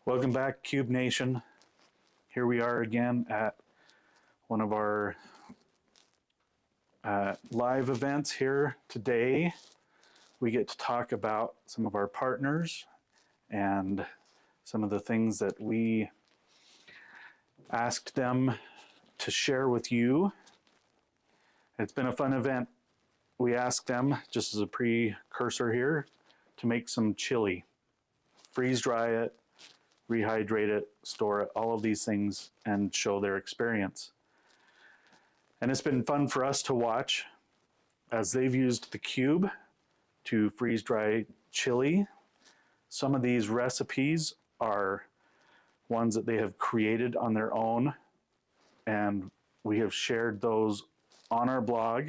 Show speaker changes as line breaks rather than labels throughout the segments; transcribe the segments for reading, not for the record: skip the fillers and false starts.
Welcome back, Cube Nation. Here we are again at one of our live events here today. We get to talk about some of our partners and some of the things that we asked them to share with you. It's been a fun event. We asked them, just as a precursor here, to make some chili, freeze dry it, rehydrate it, store it, all of these things, and show their experience. And it's been fun for us to watch as they've used the cube to freeze dry chili. Some of these recipes are ones that they have created on their own, and we have shared those on our blog.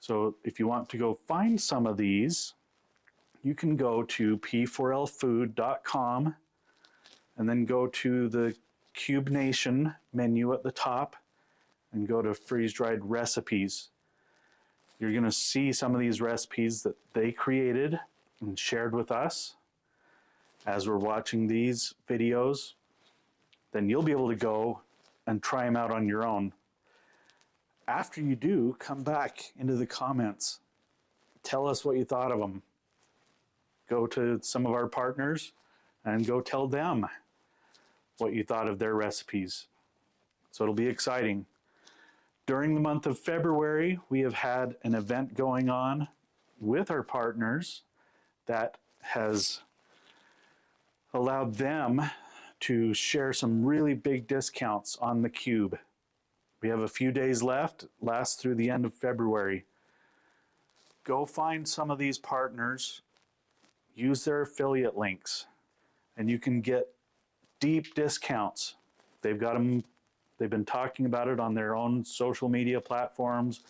So if you want to go find some of these, you can go to p4lfood.com and then go to the cubenation menu at the top and go to freeze-dried recipes. You're going to see some of these recipes that they created and shared with us as we're watching these videos. Then you'll be able to go and try them out on your own. After you do, come back into the comments. Tell us what you thought of them. Go to some of our partners and go tell them what you thought of their recipes. So it'll be exciting. During the month of February, we have had an event going on with our partners that has allowed them to share some really big discounts on the cube. We have a few days left, lasts through the end of February. Go find some of these partners, use their affiliate links, and you can get deep discounts. They've got them, they've been talking about it on their own social media platforms,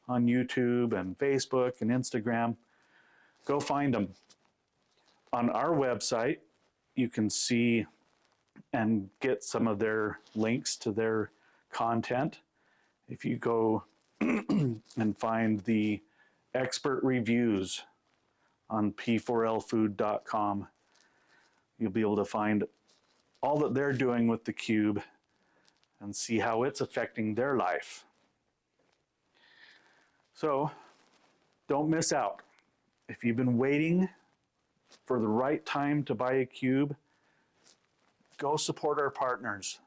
on YouTube and Facebook and Instagram. Go find them. On our website, you can see and get some of their links to their content. If you go and find the expert reviews on p4lfood.com, you'll be able to find all that they're doing with the cube and see how it's affecting their life. So don't miss out. If you've been waiting for the right time to buy a cube, go support our partners.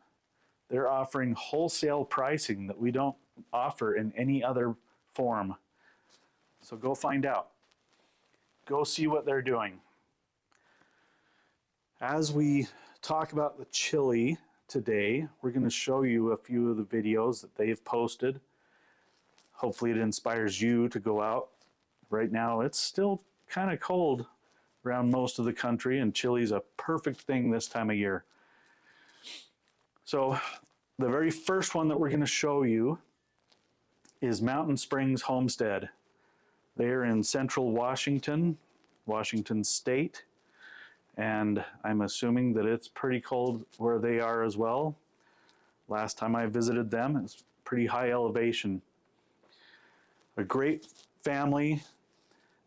They're offering wholesale pricing that we don't offer in any other form. So go find out. Go see what they're doing. As we talk about the chili today, we're going to show you a few of the videos that they've posted. Hopefully it inspires you to go out. Right now it's still kind of cold around most of the country, and chili is a perfect thing this time of year. So the very first one that we're going to show you is Mountain Springs Homestead. They're in central Washington, Washington State, and I'm assuming that it's pretty cold where they are as well. Last time I visited them, it's pretty high elevation. A great family,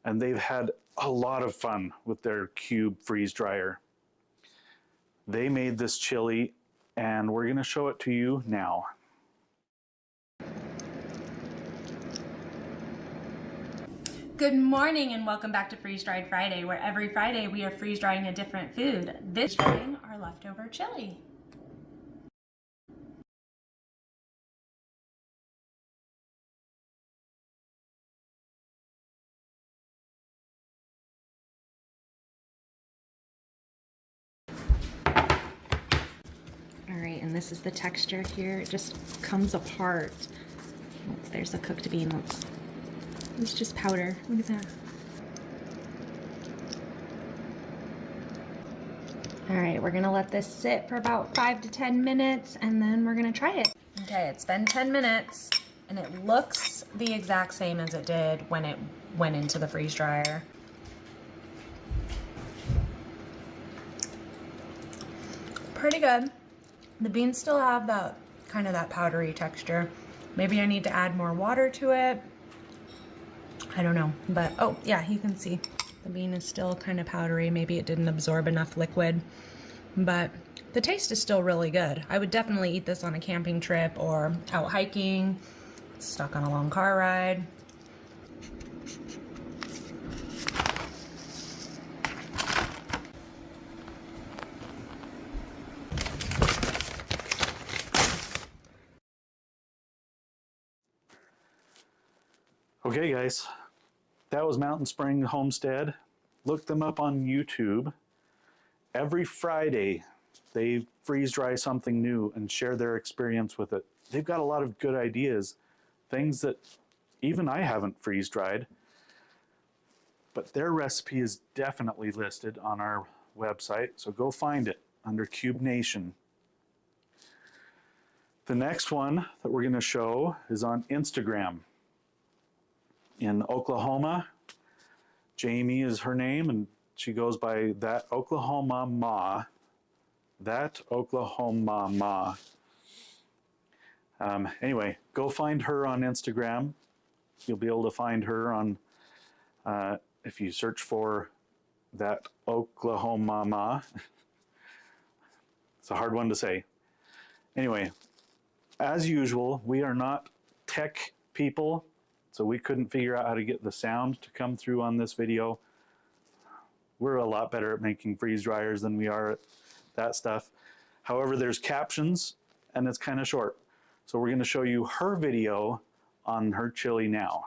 and they've had a lot of fun with their cube freeze dryer. They made this chili, and we're going to show it to you now.
Good morning and welcome back to Freeze Dried Friday, where every Friday we are freeze drying a different food. This drying our leftover chili. All right, and this is the texture here. It just comes apart. Oh, there's a cooked bean. It's just powder. Look at that. All right, we're gonna let this sit for about 5 to 10 minutes and then we're gonna try it. Okay, it's been 10 minutes and it looks the exact same as it did when it went into the freeze dryer. Pretty good. The beans still have that kind of that powdery texture. Maybe I need to add more water to it. I don't know, but oh yeah, you can see the bean is still kind of powdery. Maybe it didn't absorb enough liquid. but the taste is still really good. I would definitely eat this on a camping trip or out hiking, stuck on a long car ride.
Okay guys, that was Mountain Spring Homestead. Look them up on YouTube. Every Friday, they freeze dry something new and share their experience with it. They've got a lot of good ideas, things that even I haven't freeze dried, but their recipe is definitely listed on our website, so go find it under cubenation. The next one that we're going to show is on Instagram. In Oklahoma, Jamie is her name, and she goes by That Oklahoma Ma. That Oklahoma Ma. Anyway, go find her on Instagram. You'll be able to find her on, if you search for That Oklahoma Ma. It's a hard one to say. Anyway, as usual, we are not tech people, so we couldn't figure out how to get the sound to come through on this video. We're a lot better at making freeze dryers than we are at that stuff. However, there's captions and it's kind of short. So we're going to show you her video on her chili now.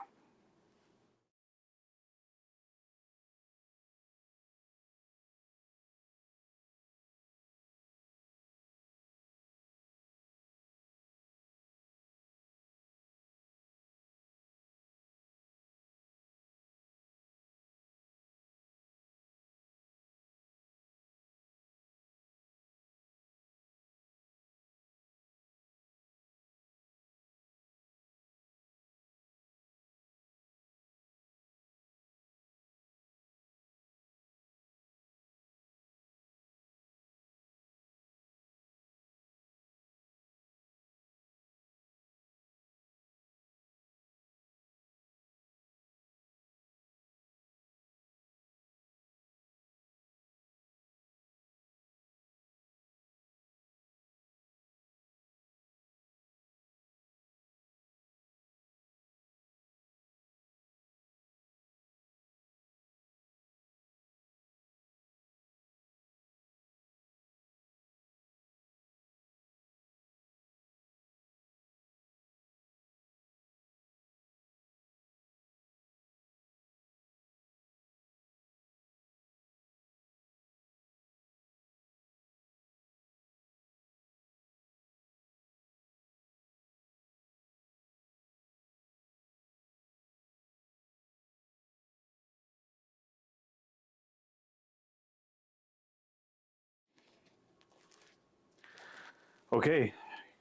Okay,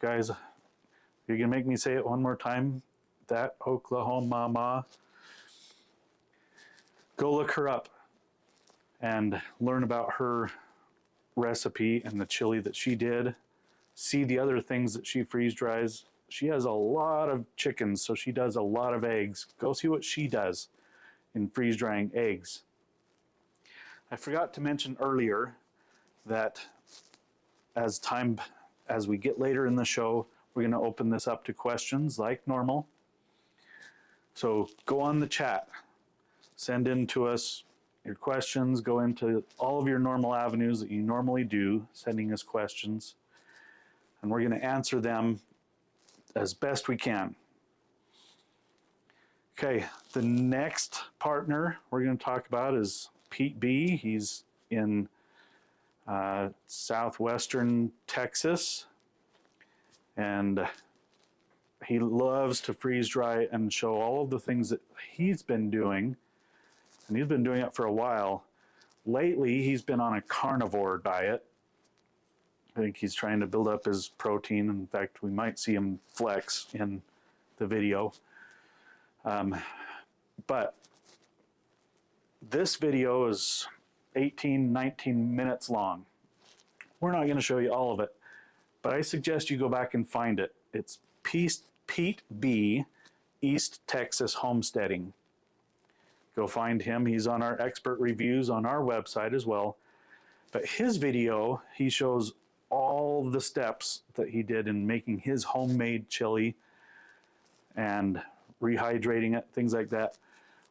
guys, you're gonna make me say it one more time. That Oklahoma Ma. Go look her up and learn about her recipe and the chili that she did. See the other things that she freeze dries. She has a lot of chickens, so she does a lot of eggs. Go see what she does in freeze drying eggs. I forgot to mention earlier that as we get later in the show, we're going to open this up to questions like normal. So go on the chat, send in to us your questions, go into all of your normal avenues that you normally do, sending us questions, and we're going to answer them as best we can. Okay, the next partner we're going to talk about is Pete B. He's in southwestern Texas, and he loves to freeze dry and show all of the things that he's been doing, and he's been doing it for a while. Lately, he's been on a carnivore diet. I think he's trying to build up his protein. In fact, we might see him flex in the video. But this video is 18, 19 minutes long. We're not going to show you all of it, but I suggest you go back and find it. It's Pete B. East Texas Homesteading. Go find him. He's on our expert reviews on our website as well. But his video, he shows all the steps that he did in making his homemade chili and rehydrating it, things like that.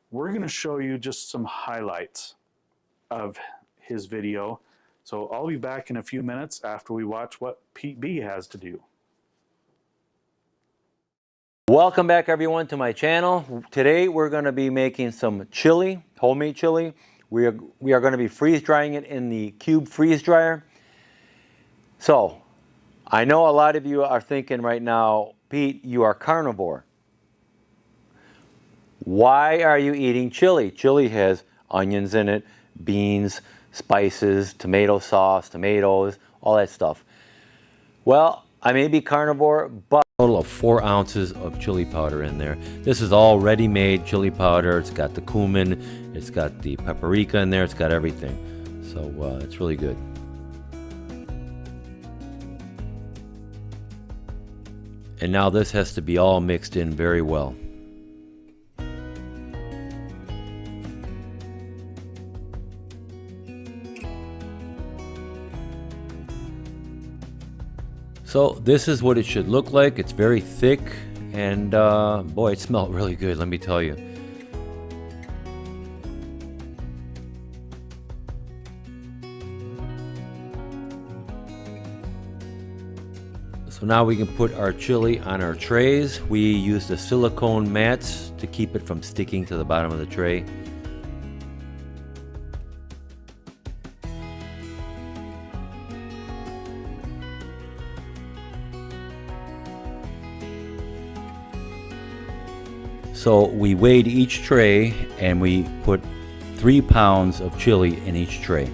We're going to show you just some highlights of his video. So I'll be back in a few minutes after we watch what Pete B has to do.
Welcome back everyone to my channel. Today we're going to be making some chili, homemade chili. We are going to be freeze drying it in the cube freeze dryer. So I know a lot of you are thinking right now, Pete, you are carnivore. Why are you eating chili? Chili has onions in it, beans, spices, tomato sauce, tomatoes, all that stuff. Well, I may be carnivore, but a total of 4 ounces of chili powder in there. This is all ready-made chili powder. It's got the cumin, it's got the paprika in there, it's got everything. So it's really good. And now this has to be all mixed in very well. So this is what it should look like. It's very thick and boy, it smelled really good, let me tell you. So now we can put our chili on our trays. We use the silicone mats to keep it from sticking to the bottom of the tray. So we weighed each tray and we put 3 pounds of chili in each tray.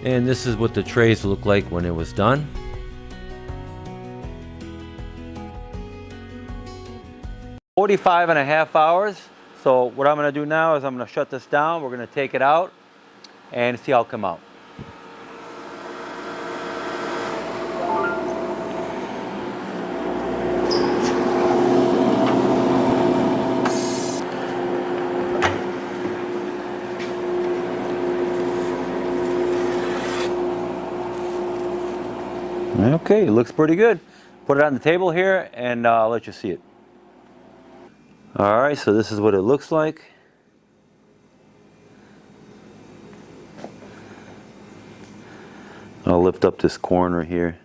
And this is what the trays look like when it was done. "45.5 hours. So what I'm going to do now is I'm going to shut this down. We're going to take it out and see how it come out. Okay, it looks pretty good. Put it on the table here and I'll let you see it. Alright, so this is what it looks like. I'll lift up this corner here.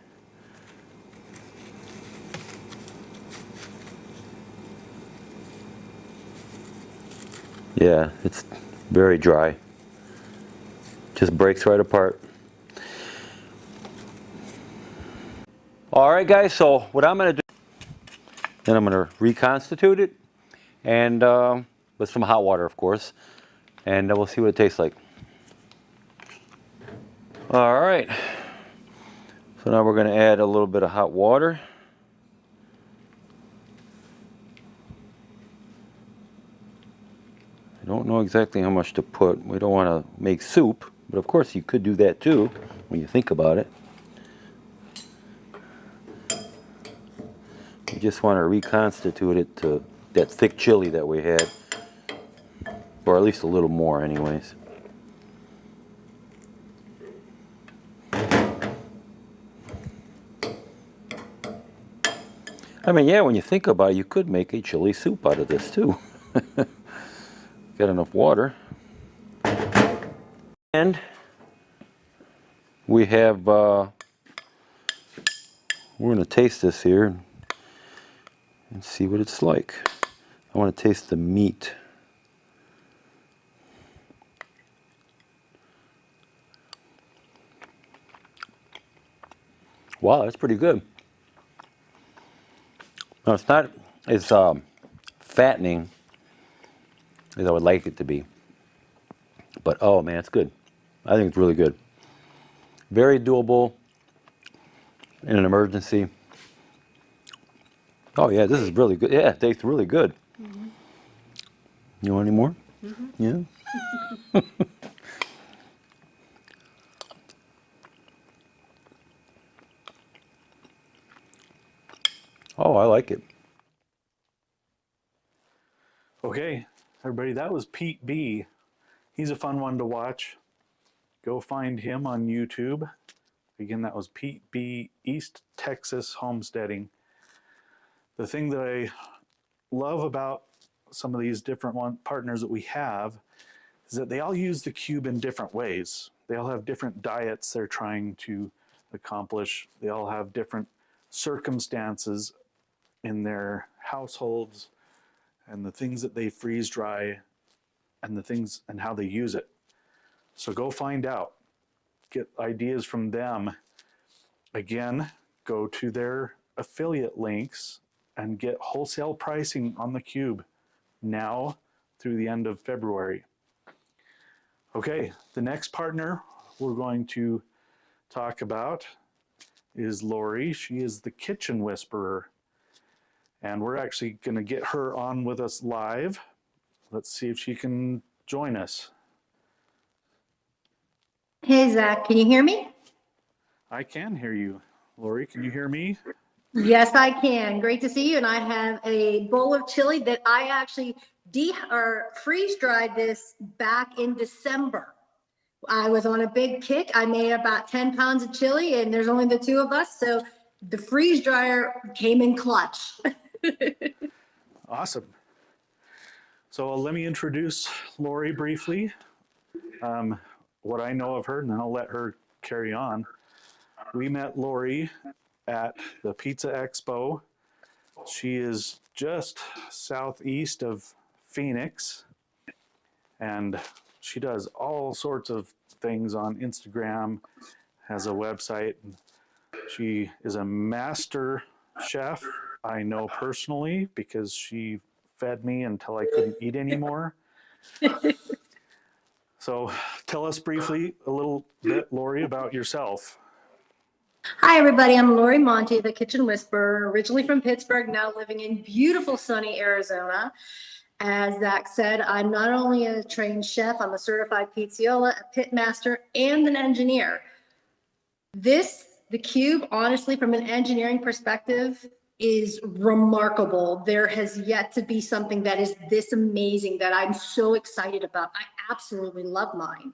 Yeah, it's very dry. Just breaks right apart. Alright guys, so what I'm going to do, then I'm going to reconstitute it and with some hot water of course, and we'll see what it tastes like. Alright, so now we're going to add a little bit of hot water. I don't know exactly how much to put. We don't want to make soup, but of course you could do that too when you think about it. You just want to reconstitute it to that thick chili that we had, or at least a little more anyways. I mean, yeah, when you think about it, you could make a chili soup out of this too. Got enough water. And we have, we're going to taste this here and see what it's like. I want to taste the meat. Wow, that's pretty good. No, it's not as fattening as I would like it to be. But oh man, it's good. I think it's really good. Very doable in an emergency. Oh yeah, this is really good. Yeah, it tastes really good. Mm-hmm. You want any more? Mm-hmm. Yeah. like it.
Okay, everybody, that was Pete B. He's a fun one to watch. Go find him on YouTube. Again, that was Pete B. East Texas Homesteading. The thing that I love about some of these different partners that we have is that they all use the cube in different ways. They all have different diets they're trying to accomplish. They all have different circumstances in their households and the things that they freeze dry and the things and how they use it. So go find out, get ideas from them. Again, go to their affiliate links and get wholesale pricing on the cube now through the end of February. Okay, the next partner we're going to talk about is Lori. She is the Kitchen Whisperer. And we're actually going to get her on with us live. Let's see if she can join us.
Hey, Zach, can you hear me?
I can hear you. Lori, can you hear me?
Yes, I can. Great to see you. And I have a bowl of chili that I actually freeze dried this back in December. I was on a big kick. I made about 10 pounds of chili, and there's only the two of us. So the freeze dryer came in clutch.
Awesome. So let me introduce Lori briefly. What I know of her, and then I'll let her carry on. We met Lori at the Pizza Expo. She is just southeast of Phoenix, and she does all sorts of things on Instagram, has a website. She is a master chef. I know personally because she fed me until I couldn't eat anymore. So tell us briefly a little bit, Lori, about yourself.
Hi, everybody. I'm Lori Monte, the Kitchen Whisperer, originally from Pittsburgh, now living in beautiful, sunny Arizona. As Zach said, I'm not only a trained chef, I'm a certified pizziola, a pit master, and an engineer. The cube, honestly, from an engineering perspective, is remarkable. There has yet to be something that is this amazing that I'm so excited about. I absolutely love mine.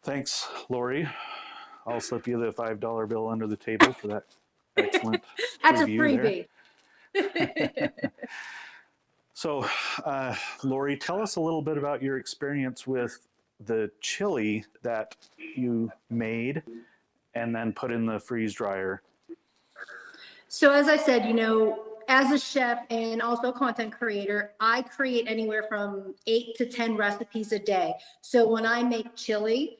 Thanks, Lori. I'll slip you the $5 bill under the table for that excellent
That's a
review
freebie.
So, Lori, tell us a little bit about your experience with the chili that you made and then put in the freeze dryer.
So as I said, as a chef and also content creator, I create anywhere from 8 to 10 recipes a day. So when I make chili,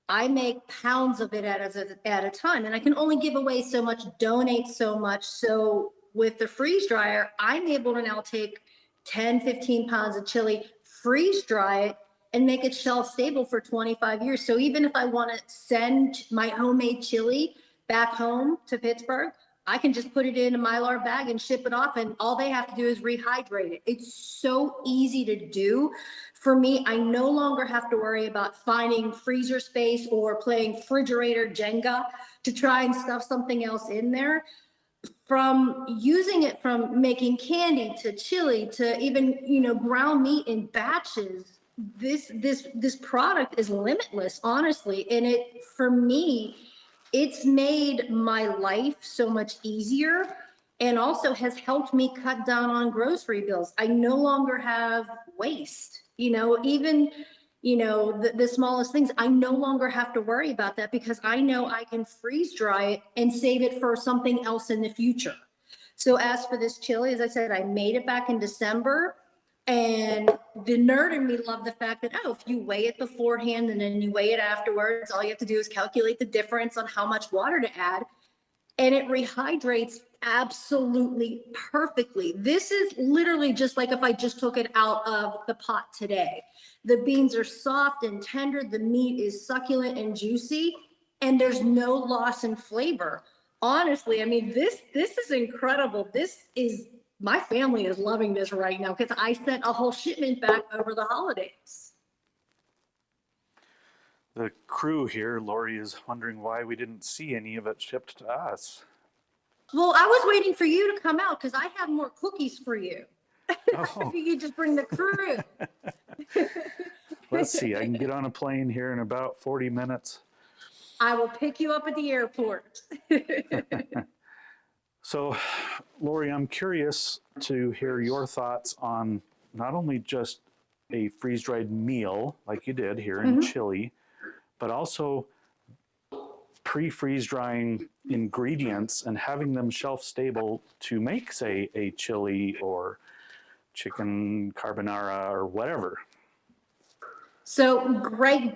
I make pounds of it at a time, and I can only give away so much, donate so much. So with the freeze dryer, I'm able to now take 10, 15 pounds of chili, freeze dry it, and make it shelf stable for 25 years. So even if I want to send my homemade chili back home to Pittsburgh, I can just put it in a Mylar bag and ship it off, and all they have to do is rehydrate it. It's so easy to do. For me, I no longer have to worry about finding freezer space or playing refrigerator Jenga to try and stuff something else in there. From using it from making candy to chili to even, ground meat in batches, this product is limitless, honestly. And for me, it's made my life so much easier and also has helped me cut down on grocery bills. I no longer have waste, even, the smallest things. I no longer have to worry about that because I know I can freeze dry it and save it for something else in the future. So as for this chili, as I said, I made it back in December. And the nerd in me loved the fact that, if you weigh it beforehand and then you weigh it afterwards, all you have to do is calculate the difference on how much water to add. And it rehydrates absolutely perfectly. This is literally just like if I just took it out of the pot today. The beans are soft and tender. The meat is succulent and juicy, and there's no loss in flavor. Honestly, I mean, this is incredible. My family is loving this right now because I sent a whole shipment back over the holidays.
The crew here, Lori, is wondering why we didn't see any of it shipped to us.
Well, I was waiting for you to come out because I have more cookies for you.
Oh,
If you could just bring the crew.
let's see. I can get on a plane here in about 40 minutes.
I will pick you up at the airport.
So, Lori, I'm curious to hear your thoughts on not only just a freeze-dried meal like you did here in Chile, but also pre-freeze drying ingredients and having them shelf stable to make, say, a chili or chicken carbonara or whatever.
So great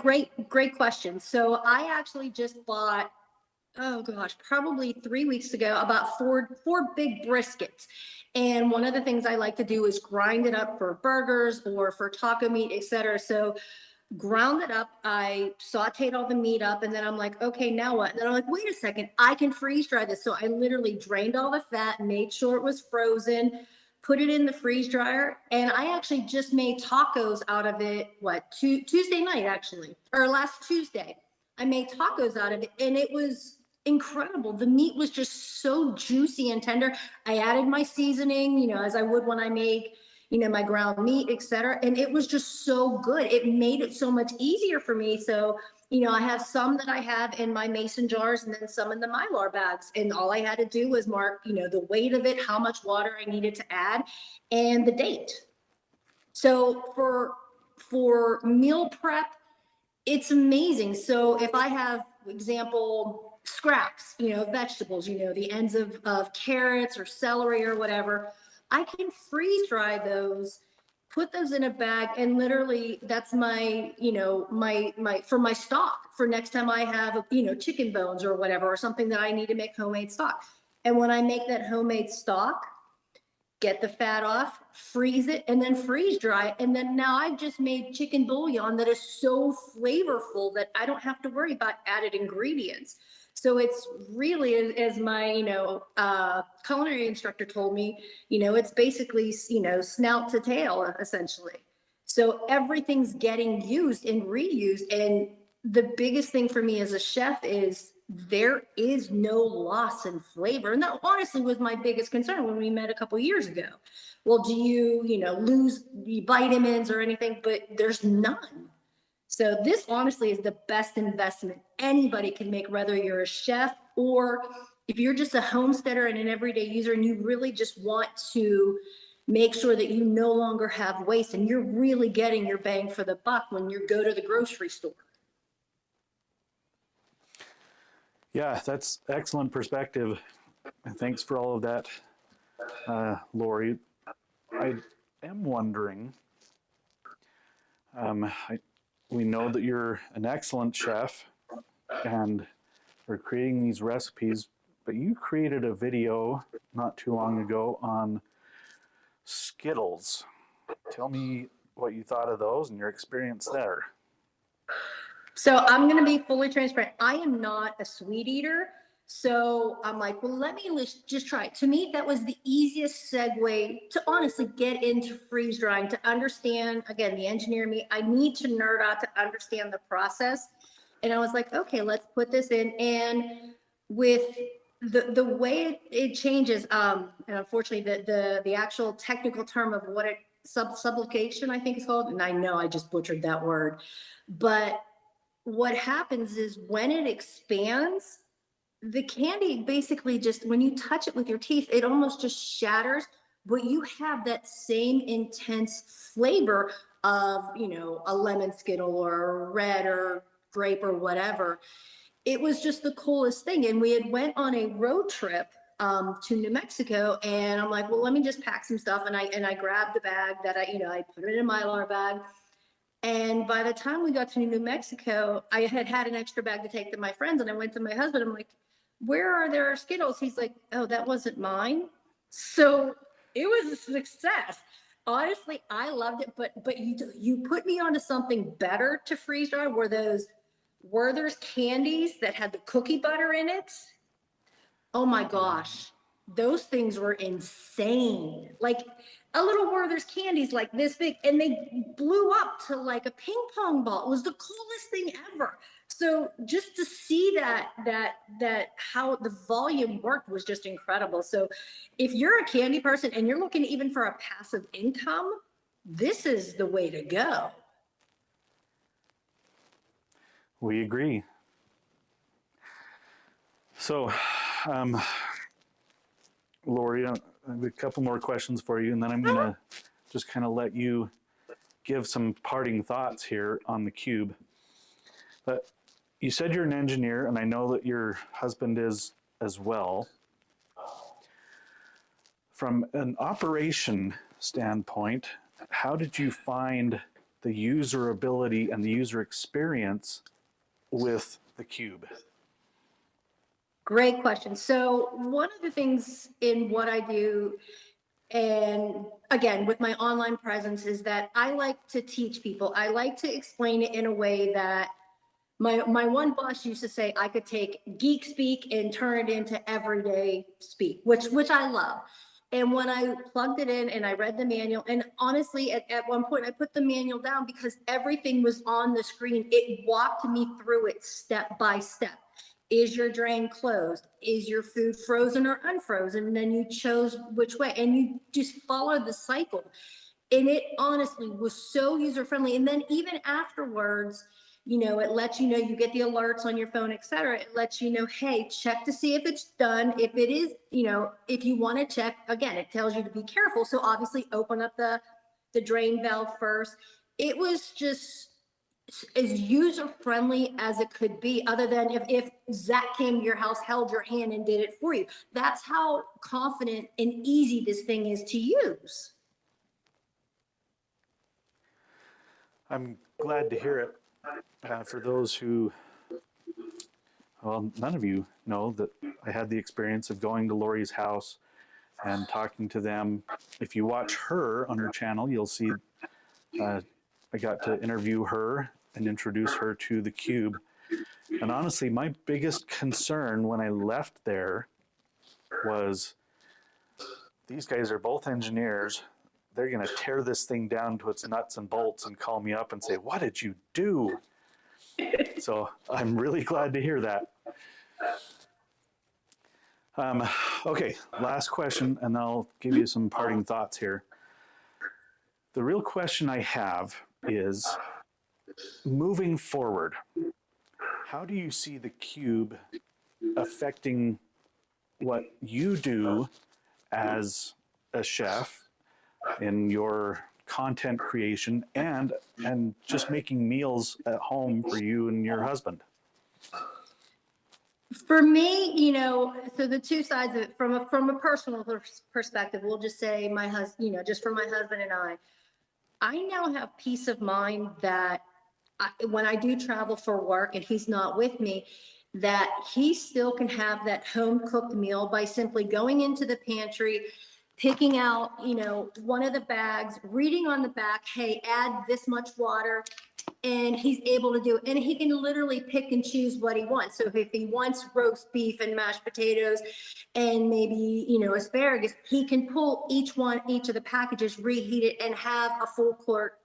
question. So I actually just bought, oh gosh, probably 3 weeks ago, about four big briskets. And one of the things I like to do is grind it up for burgers or for taco meat, etc. So ground it up, I sauteed all the meat up, and then I'm like, okay, now what? And then I'm like, wait a second, I can freeze dry this. So I literally drained all the fat, made sure it was frozen, put it in the freeze dryer, and I actually just made tacos out of it, Tuesday night actually, or last Tuesday. I made tacos out of it, and it was incredible. The meat was just so juicy and tender. I added my seasoning, as I would when I make my ground meat, etc. And it was just so good. It made it so much easier for me. So, I have some that I have in my mason jars and then some in the Mylar bags. And all I had to do was mark, the weight of it, how much water I needed to add, and the date. So for meal prep, it's amazing. So if I have, example, scraps, vegetables, the ends of carrots or celery or whatever, I can freeze dry those, put those in a bag, and literally that's my, for my stock for next time I have, chicken bones or whatever, or something that I need to make homemade stock. And when I make that homemade stock, get the fat off, freeze it, and then freeze dry it. And then now I've just made chicken bouillon that is so flavorful that I don't have to worry about added ingredients. So it's really, as my, culinary instructor told me, it's basically, snout to tail, essentially. So everything's getting used and reused. And the biggest thing for me as a chef is there is no loss in flavor. And that honestly was my biggest concern when we met a couple years ago. Well, do you, lose the vitamins or anything? But there's none. So this honestly is the best investment anybody can make, whether you're a chef or if you're just a homesteader and an everyday user and you really just want to make sure that you no longer have waste and you're really getting your bang for the buck when you go to the grocery store.
Yeah, that's excellent perspective. Thanks for all of that, Lori. I am wondering, we know that you're an excellent chef and we're creating these recipes, but you created a video not too long ago on Skittles. Tell me what you thought of those and your experience there.
So I'm going to be fully transparent. I am not a sweet eater. So I'm like, well, let me just try it. To me, that was the easiest segue to honestly get into freeze drying, to understand, again, the engineer me. I need to nerd out to understand the process. And I was like, okay, let's put this in. And with the way it changes, and unfortunately, the actual technical term of what it, subluxation, I think it's called, and I know I just butchered that word, but what happens is when it expands, the candy basically just, when you touch it with your teeth, it almost just shatters, but you have that same intense flavor of, a lemon Skittle or a red or grape or whatever. It was just the coolest thing. And we had went on a road trip to New Mexico, and I'm like, well, let me just pack some stuff. And I grabbed the bag that I put it in a Mylar bag. And by the time we got to New Mexico, I had an extra bag to take to my friends. And I went to my husband. I'm like, where are their Skittles? He's like, oh, that wasn't mine. So it was a success. Honestly, I loved it. But you put me onto something better to freeze dry. Were there's candies that had the cookie butter in it? Oh my gosh. Those things were insane. Like a little Werther's candies like this big, and they blew up to like a ping pong ball. It was the coolest thing ever. So just to see that how the volume worked was just incredible. So if you're a candy person and you're looking even for a passive income, this is the way to go.
We agree. So, Lori, I have a couple more questions for you, and then I'm going to just kind of let you give some parting thoughts here on the cube. But you said you're an engineer, and I know that your husband is as well. From an operation standpoint, how did you find the usability and the user experience with the cube?
Great question. So one of the things in what I do, and again, with my online presence, is that I like to teach people. I like to explain it in a way that my one boss used to say I could take geek speak and turn it into everyday speak, which I love. And when I plugged it in and I read the manual, and honestly, at one point I put the manual down because everything was on the screen. It walked me through it step by step. Is your drain closed? Is your food frozen or unfrozen? And then you chose which way, and you just followed the cycle. And it honestly was so user friendly. And then even afterwards, it lets you know, you get the alerts on your phone, et cetera. It lets you know, hey, check to see if it's done. If it is, if you want to check, again, it tells you to be careful. So obviously open up the drain valve first. It was just as user friendly as it could be, other than if Zach came to your house, held your hand and did it for you. That's how confident and easy this thing is to use.
I'm glad to hear it. For those who, well, none of you know that I had the experience of going to Lori's house and talking to them. If you watch her on her channel, you'll see I got to interview her and introduce her to the cube. And honestly, my biggest concern when I left there was these guys are both engineers. They're going to tear this thing down to its nuts and bolts and call me up and say, what did you do? So I'm really glad to hear that. Okay, last question, and I'll give you some parting thoughts here. The real question I have is, moving forward, how do you see the cube affecting what you do as a chef in your content creation and just making meals at home for you and your husband?
For me, so the two sides of it, from a personal perspective, we'll just say my husband, just for my husband and I now have peace of mind that when I do travel for work and he's not with me, that he still can have that home cooked meal by simply going into the pantry, picking out, one of the bags, reading on the back, hey, add this much water, and he's able to do it. And he can literally pick and choose what he wants. So if he wants roast beef and mashed potatoes and maybe, asparagus, he can pull each of the packages, reheat it, and have a full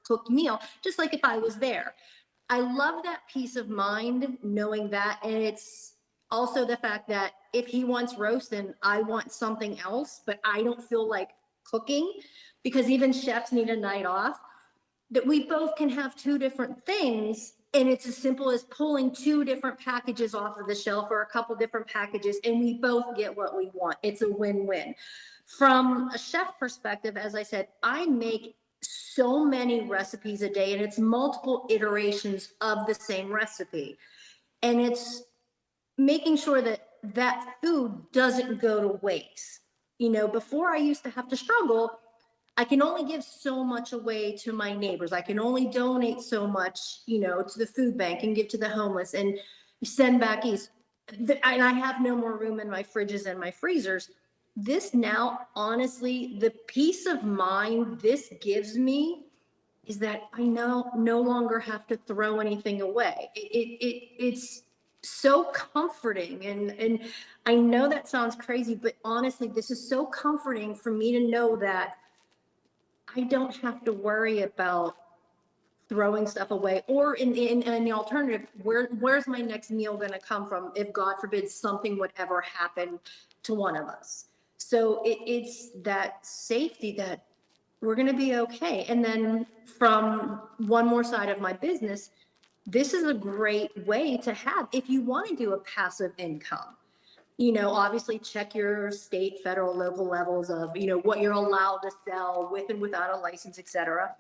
cooked meal, just like if I was there. I love that peace of mind knowing that. And it's also the fact that if he wants roast and I want something else, but I don't feel like cooking, because even chefs need a night off, that we both can have two different things. And it's as simple as pulling two different packages off of the shelf or a couple different packages, and we both get what we want. It's a win-win. From a chef perspective, as I said, I make so many recipes a day, and it's multiple iterations of the same recipe. And it's making sure that that food doesn't go to waste. Before I used to have to struggle, I can only give so much away to my neighbors. I can only donate so much, to the food bank and give to the homeless and send back east. And I have no more room in my fridges and my freezers. This now, honestly, the peace of mind this gives me is that I no longer have to throw anything away. It's so comforting. And I know that sounds crazy, but honestly, this is so comforting for me to know that I don't have to worry about throwing stuff away, or in the alternative, where's my next meal going to come from if God forbid something would ever happen to one of us. So it's that safety that we're going to be okay. And then from one more side of my business, this is a great way to have if you want to do a passive income. You know, obviously check your state, federal, local levels of, you know, what you're allowed to sell with and without a license, et cetera.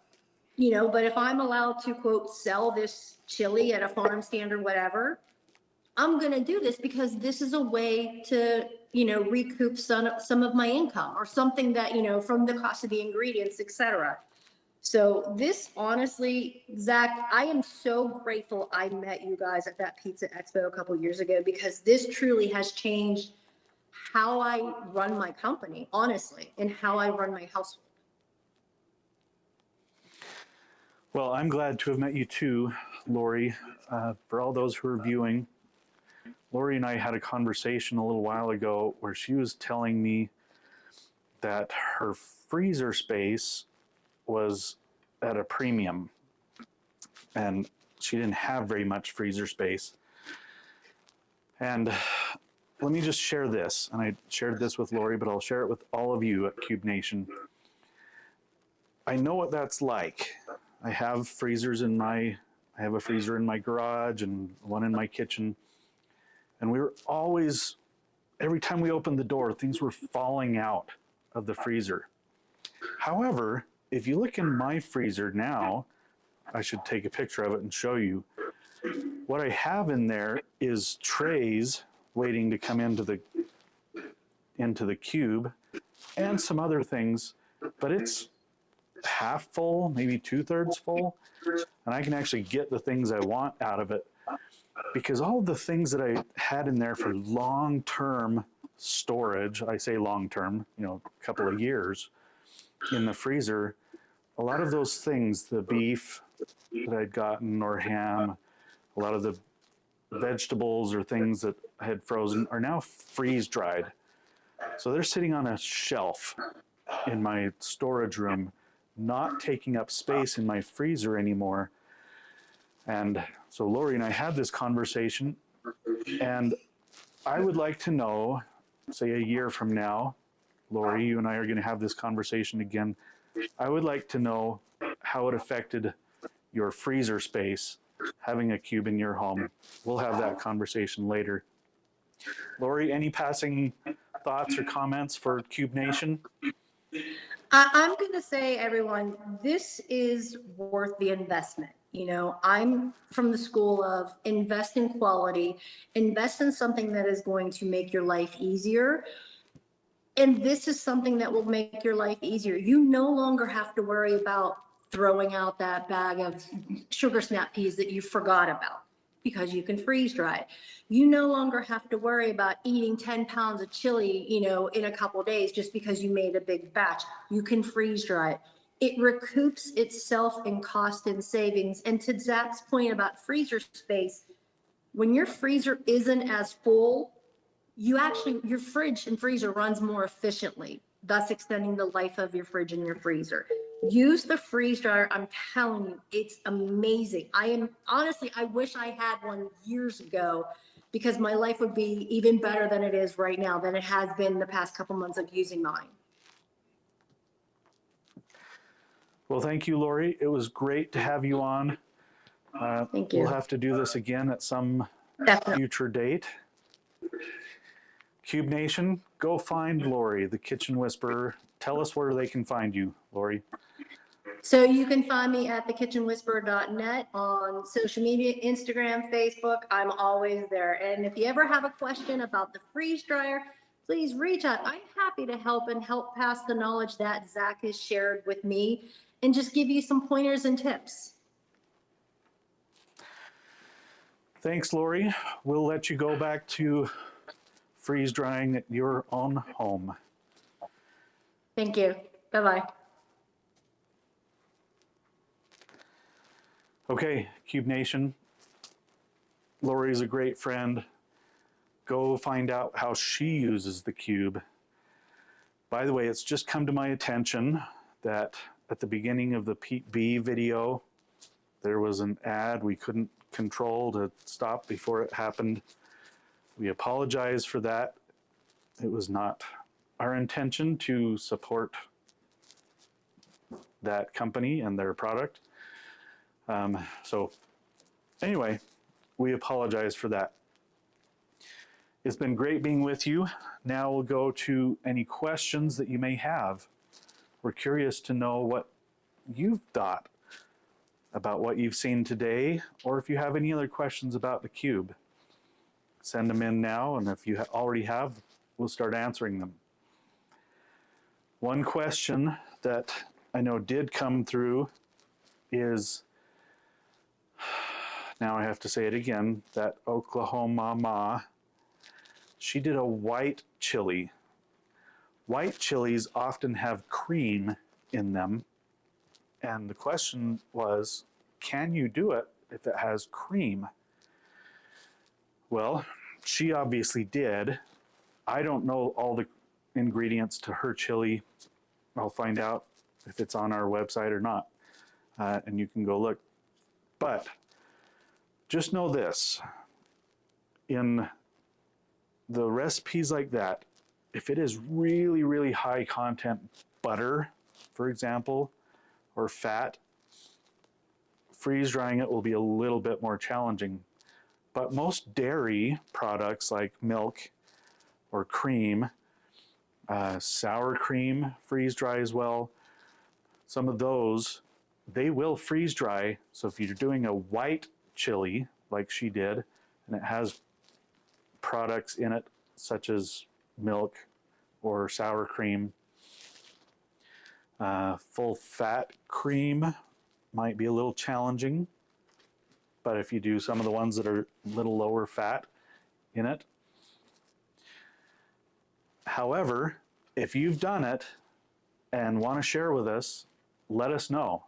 You know, but if I'm allowed to, quote, sell this chili at a farm stand or whatever, I'm going to do this because this is a way to, you know, recoup some of my income or something that, you know, from the cost of the ingredients, et cetera. So this, honestly, Zach, I am so grateful I met you guys at that Pizza Expo a couple years ago, because this truly has changed how I run my company, honestly, and how I run my household.
Well, I'm glad to have met you too, Lori. For all those who are viewing, Lori and I had a conversation a little while ago where she was telling me that her freezer space was at a premium and she didn't have very much freezer space. And let me just share this, and I shared this with Lori, but I'll share it with all of you at Cube Nation. I know what that's like. I have freezers in I have a freezer in my garage and one in my kitchen. And we were always, every time we opened the door, things were falling out of the freezer. However, if you look in my freezer now, I should take a picture of it and show you. What I have in there is trays waiting to come into the cube and some other things, but it's half full, maybe 2/3 full, and I can actually get the things I want out of it, because all of the things that I had in there for long-term storage, I say long-term, you know, a couple of years in the freezer, a lot of those things, the beef that I'd gotten or ham, a lot of the vegetables or things that I had frozen are now freeze dried. So they're sitting on a shelf in my storage room, not taking up space in my freezer anymore. And so Lori and I had this conversation, and I would like to know, say a year from now, Lori, you and I are going to have this conversation again. I would like to know how it affected your freezer space, having a cube in your home. We'll have that conversation later. Lori, any passing thoughts or comments for Cube Nation?
I'm going to say, everyone, this is worth the investment. You know, I'm from the school of invest in quality, invest in something that is going to make your life easier. And this is something that will make your life easier. You no longer have to worry about throwing out that bag of sugar snap peas that you forgot about, because you can freeze dry it. You no longer have to worry about eating 10 pounds of chili, you know, in a couple of days just because you made a big batch. You can freeze dry it. It recoups itself in cost and savings. And to Zach's point about freezer space, when your freezer isn't as full, your fridge and freezer runs more efficiently, thus extending the life of your fridge and your freezer. Use the freeze dryer. I'm telling you, it's amazing. I wish I had one years ago, because my life would be even better than it is right now, than it has been the past couple months of using mine.
Well, thank you, Lori. It was great to have you on.
Thank you.
We'll have to do this again at some
Definitely.
future date. Cube Nation, go find Lori, the Kitchen Whisperer. Tell us where they can find you, Lori.
So you can find me at thekitchenwhisperer.net on social media, Instagram, Facebook. I'm always there. And if you ever have a question about the freeze dryer, please reach out. I'm happy to help and help pass the knowledge that Zach has shared with me and just give you some pointers and tips.
Thanks, Lori. We'll let you go back to freeze drying at your own home.
Thank you. Bye-bye.
Okay, Cube Nation. Lori's a great friend. Go find out how she uses the cube. By the way, it's just come to my attention that at the beginning of the Pete B video, There was an ad we couldn't control to stop before it happened. We apologize for that. It was not our intention to support that company and their product. So anyway, we apologize for that. It's been great being with you. Now we'll go to any questions that you may have. We're curious to know what you've thought about what you've seen today, or if you have any other questions about the cube. Send them in now, and if you already have, we'll start answering them. One question that I know did come through is, now I have to say it again, that Oklahoma Ma, she did a white chili. White chilies often have cream in them, and the question was, can you do it if it has cream? Well, she obviously did. I don't know all the ingredients to her chili. I'll find out if it's on our website or not, and you can go look. But just know this, in the recipes like that, if it is really, really high content butter, for example, or fat, freeze drying it will be a little bit more challenging. But most dairy products like milk or cream, sour cream freeze dry as well, some of those, they will freeze dry. So if you're doing a white chili like she did, and it has products in it such as milk or sour cream, full fat cream might be a little challenging, but if you do some of the ones that are a little lower fat in it. However, if you've done it and want to share with us, let us know.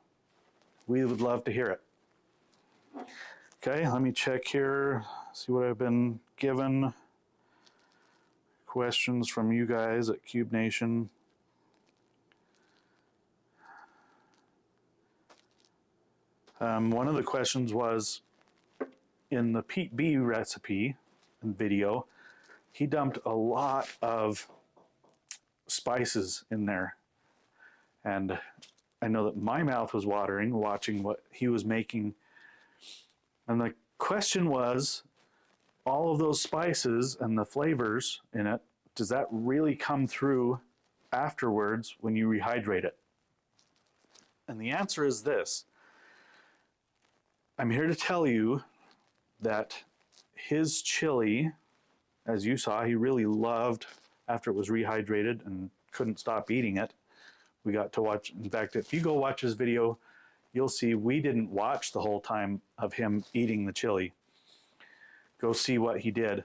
We would love to hear it. Okay, let me check here, see what I've been given. Questions from you guys at CubeNation. One of the questions was, in the Pete B recipe and video, he dumped a lot of spices in there. And I know that my mouth was watering watching what he was making. And the question was, all of those spices and the flavors in it, does that really come through afterwards when you rehydrate it? And the answer is this. I'm here to tell you that his chili, as you saw, he really loved after it was rehydrated and couldn't stop eating it. We got to watch, in fact, if you go watch his video, you'll see we didn't watch the whole time of him eating the chili. Go see what he did.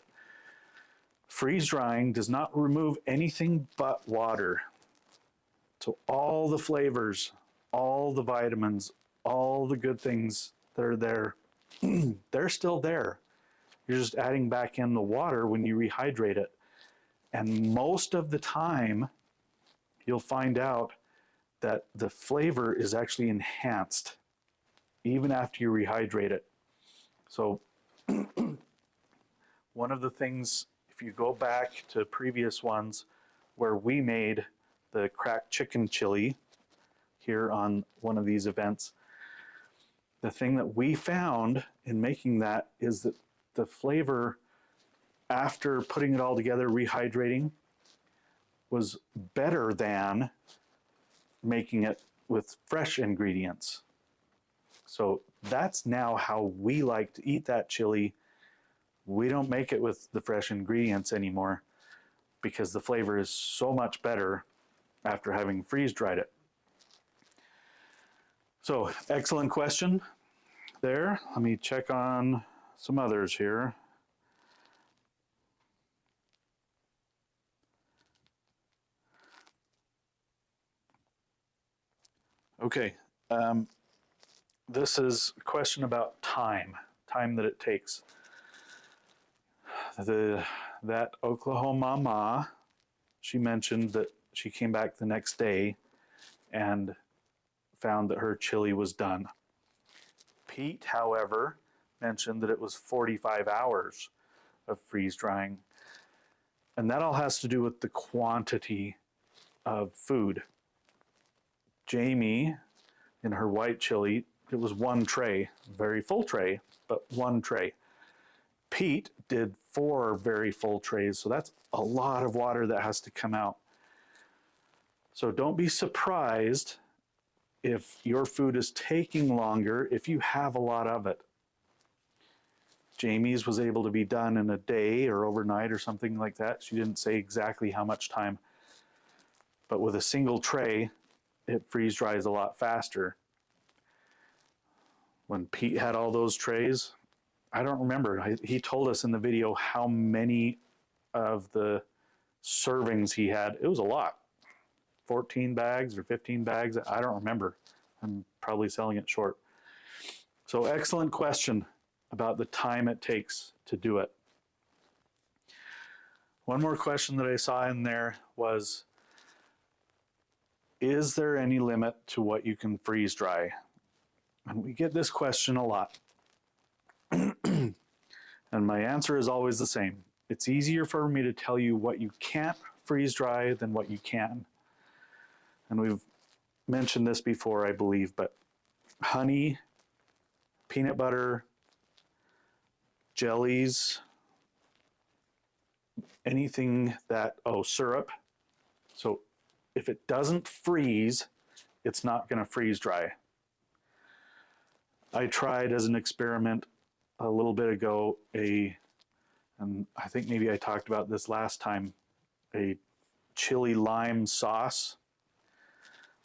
Freeze drying does not remove anything but water. So all the flavors, all the vitamins, all the good things that are there, they're still there. You're just adding back in the water when you rehydrate it. And most of the time, you'll find out that the flavor is actually enhanced even after you rehydrate it. So one of the things, if you go back to previous ones where we made the cracked chicken chili here on one of these events, the thing that we found in making that is that the flavor after putting it all together, rehydrating, was better than making it with fresh ingredients. So that's now how we like to eat that chili. We don't make it with the fresh ingredients anymore because the flavor is so much better after having freeze dried it. So, excellent question there. Let me check on some others here. Okay, this is a question about time that it takes. That Oklahoma Ma, she mentioned that she came back the next day and found that her chili was done. Pete, however, mentioned that it was 45 hours of freeze drying. And that all has to do with the quantity of food. Jamie, in her white chili, it was one tray, very full tray, but one tray. Pete did 4 very full trays, so that's a lot of water that has to come out. So don't be surprised if your food is taking longer if you have a lot of it. Jamie's was able to be done in a day or overnight or something like that. She didn't say exactly how much time, but with a single tray, it freeze dries a lot faster. When Pete had all those trays, I don't remember. He told us in the video how many of the servings he had. It was a lot. 14 bags or 15 bags. I don't remember. I'm probably selling it short. So excellent question about the time it takes to do it. One more question that I saw in there was, is there any limit to what you can freeze dry? And we get this question a lot. And my answer is always the same. It's easier for me to tell you what you can't freeze dry than what you can. And we've mentioned this before, I believe, but honey, peanut butter, jellies, anything that, syrup. So if it doesn't freeze, it's not going to freeze dry. I tried as an experiment a little bit ago and I think maybe I talked about this last time, a chili lime sauce.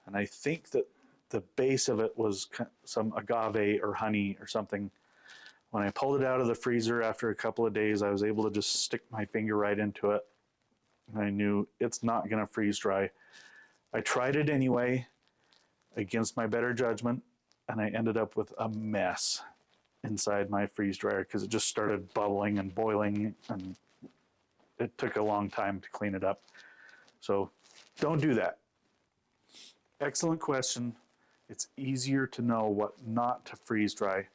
And I think that the base of it was some agave or honey or something. When I pulled it out of the freezer after a couple of days, I was able to just stick my finger right into it. And I knew it's not going to freeze dry. I tried it anyway, against my better judgment, and I ended up with a mess inside my freeze dryer because it just started bubbling and boiling, and it took a long time to clean it up. So don't do that. Excellent question. It's easier to know what not to freeze dry.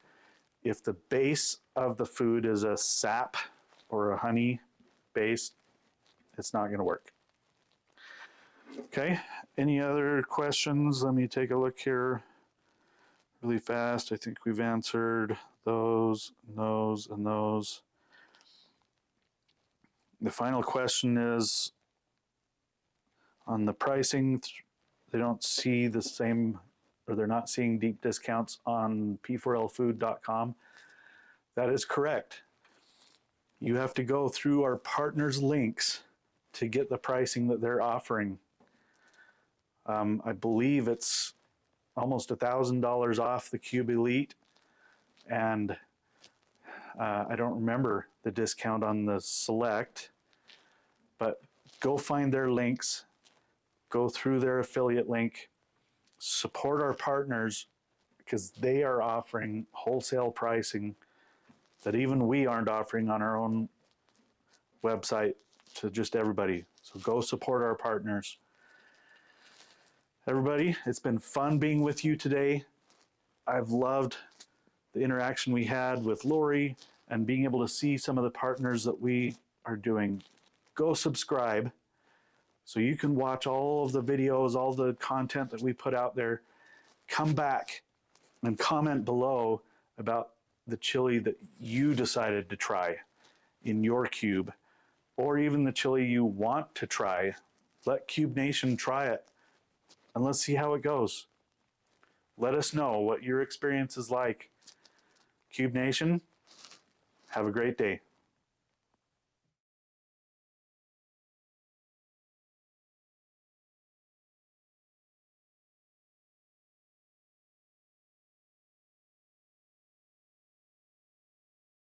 If the base of the food is a sap or a honey base, it's not going to work. Okay, any other questions? Let me take a look here really fast. I think we've answered those, and those. The final question is on the pricing. They don't see the same, or they're not seeing deep discounts on p4lfood.com. That is correct. You have to go through our partners' links to get the pricing that they're offering. I believe it's almost $1,000 off the Cube Elite, and I don't remember the discount on the Select, but go find their links, go through their affiliate link, support our partners because they are offering wholesale pricing that even we aren't offering on our own website to just everybody. So go support our partners. Everybody, it's been fun being with you today. I've loved the interaction we had with Lori and being able to see some of the partners that we are doing. Go subscribe so you can watch all of the videos, all the content that we put out there. Come back and comment below about the chili that you decided to try in your cube, or even the chili you want to try. Let cubenation try it, and let's see how it goes. Let us know what your experience is like. Cubenation, have a great day.